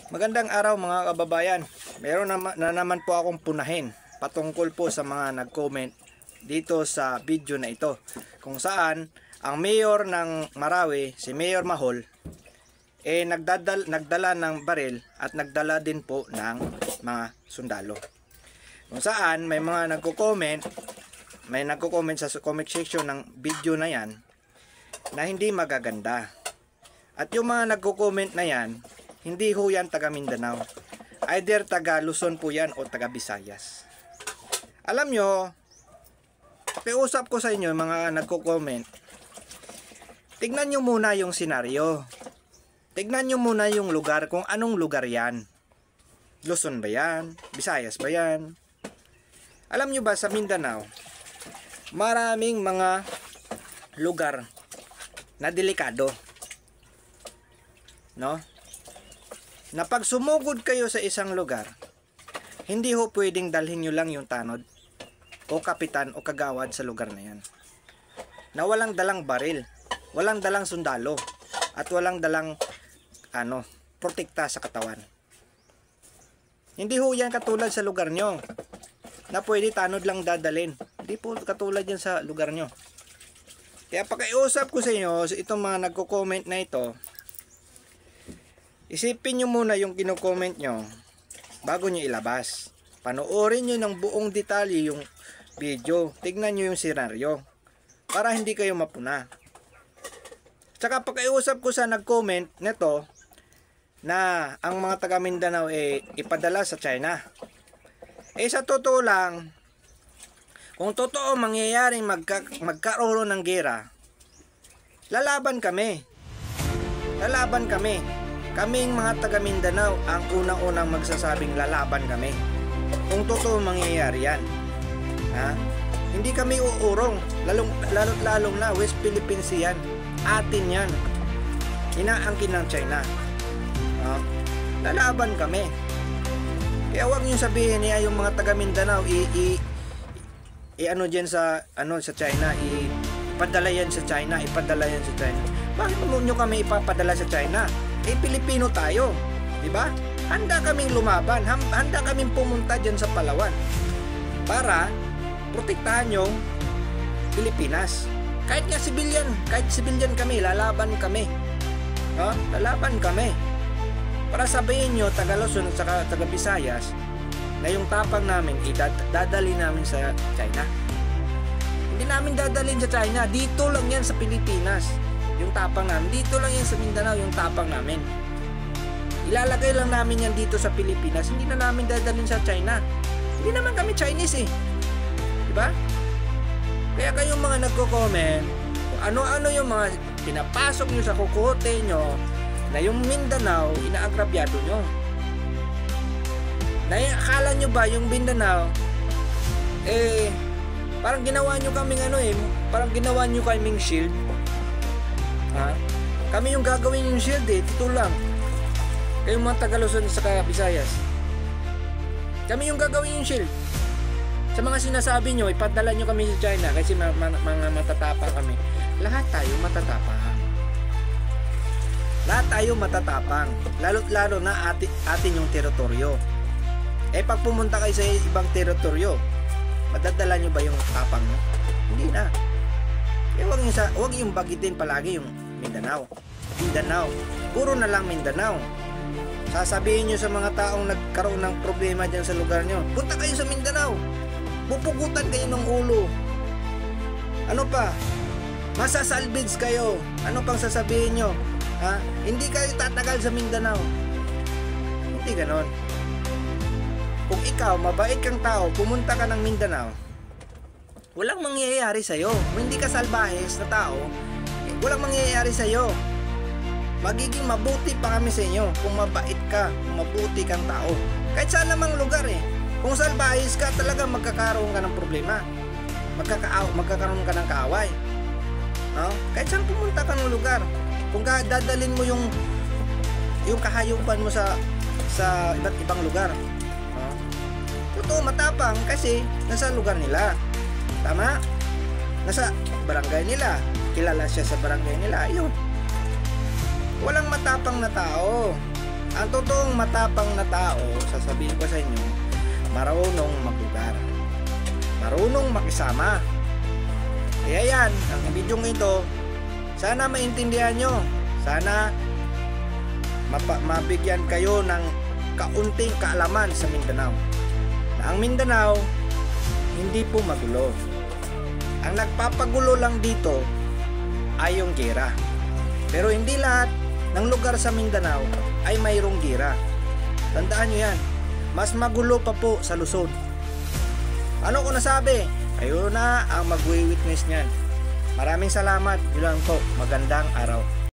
Magandang araw mga kababayan. Meron na naman po akong punahin patungkol po sa mga nag-comment dito sa video na ito, kung saan ang mayor ng Marawi, si Mayor Mahol, nagdala ng baril at nagdala din po ng mga sundalo. Kung saan may mga nagko-comment sa comment section ng video na yan na hindi magaganda. At yung mga nagko-comment na yan, hindi ho yan taga Mindanao. Either taga Luzon po yan o taga Visayas. Alam nyo, pakiusap ko sa inyo mga nagko-comment, tignan nyo muna yung senaryo. Tignan nyo muna yung lugar, kung anong lugar yan. Luzon ba yan? Visayas ba yan? Alam nyo ba sa Mindanao, maraming mga lugar na delikado. No? Na pag sumugod kayo sa isang lugar, hindi ho pwedeng dalhin nyo lang yung tanod o kapitan o kagawad sa lugar na yan. Na walang dalang baril, walang dalang sundalo, at walang dalang protekta sa katawan. Hindi ho yan katulad sa lugar nyo na pwede tanod lang dadalhin. Hindi po katulad yan sa lugar nyo. Kaya pakiusap ko sa inyo, itong mga nagko-comment na ito, isipin nyo muna yung kino-comment nyo bago nyo ilabas. Panoorin nyo ng buong detalye yung video. Tignan nyo yung senaryo para hindi kayo mapuna. Tsaka pakiusap ko sa nag-comment nito na ang mga taga Mindanao ipadala sa China. Sa totoo lang, kung totoo mangyayaring magkaroon ng gera, lalaban kami. Lalaban kami. Kaming mga taga Mindanao ang unang-unang magsasabing lalaban kami. Kung totoo mangyayari yan. Hindi kami uurong. Lalong na West Philippines yan. Atin yan. Inaangkin ng China. Lalaban kami. Kaya huwag niyo sabihin niya yung mga taga Mindanao sa China, ipadala yan sa China, ipadala yan sa China. Bakit mo nyo kami ipapadala sa China? Pilipino tayo, di ba? Handa kaming lumaban, handa kaming pumunta diyan sa Palawan para protektahan yung Pilipinas. Kahit civilian kami, lalaban kami. Lalaban kami. Para sabihin nyo, taga Luzon at taga Visayas, na yung tapang namin dadali namin sa China. Hindi namin dadalhin sa China, dito lang yan sa Pilipinas. Yung tapang namin, dito lang yan sa Mindanao, yung tapang namin. Ilalagay lang namin yan dito sa Pilipinas, hindi na namin dadalhin sa China. Hindi naman kami Chinese diba? Kaya kayong mga nagko-comment, kung ano-ano yung mga pinapasok nyo sa kukote nyo, na yung Mindanao, inaagrabyado nyo. Akala nyo ba yung Mindanao, parang ginawa nyo kaming parang ginawa nyo kaming shield. Kami yung gagawin yung shield dito lang. Kayong mga taga Luzon sa Visayas, kami yung gagawin yung shield. Sa mga sinasabi nyo, ipadala nyo kami sa China kasi mga matatapang kami. Lahat tayo matatapang. Lahat tayo matatapang. Lalo na atin yung teritoryo. Pag pumunta kayo sa ibang teritoryo, madadala nyo ba yung tapang nyo? Hindi na. Huwag yung bagitin palagi yung Mindanao. Puro na lang Mindanao. Sasabihin nyo sa mga taong nagkaroon ng problema dyan sa lugar nyo, punta kayo sa Mindanao. Pupugutan kayo ng ulo. Ano pa? Masasalvage kayo. Ano pang sasabihin nyo? Hindi kayo tatagal sa Mindanao. Hindi ganon. Kung ikaw, mabait kang tao, pumunta ka ng Mindanao, walang mangyayari sa'yo. Kung hindi ka salbahes na tao, walang mangyayari sa'yo. Magiging mabuti pa kami sa inyo kung mabait ka, kung mabuti kang tao. Kahit saan namang lugar Kung salbahes ka, talaga magkakaroon ka ng problema. Magkakaroon ka ng kaaway. Kahit saan pumunta ka ng lugar, kung dadalhin mo yung kahayupan mo sa iba't ibang lugar, totoo matapang kasi nasa lugar nila. Tama? Nasa barangay nila. Kilala siya sa barangay nila. Ayun. Walang matapang na tao. Ang totoong matapang na tao, sasabihin ko sa inyo, marunong maglugar, marunong makisama. Kaya yan, ang video ito, sana maintindihan nyo, sana mabigyan kayo ng kaunting kaalaman sa Mindanao, na ang Mindanao hindi po magulo. Ang nagpapagulo lang dito ay yung gera, pero hindi lahat ng lugar sa Mindanao ay mayroong gera. Tandaan nyo yan, mas magulo pa po sa Luzon. Ano ko nasabi? Kayo na ang magwi-witness niyan. Maraming salamat. Yun lang po. Magandang araw.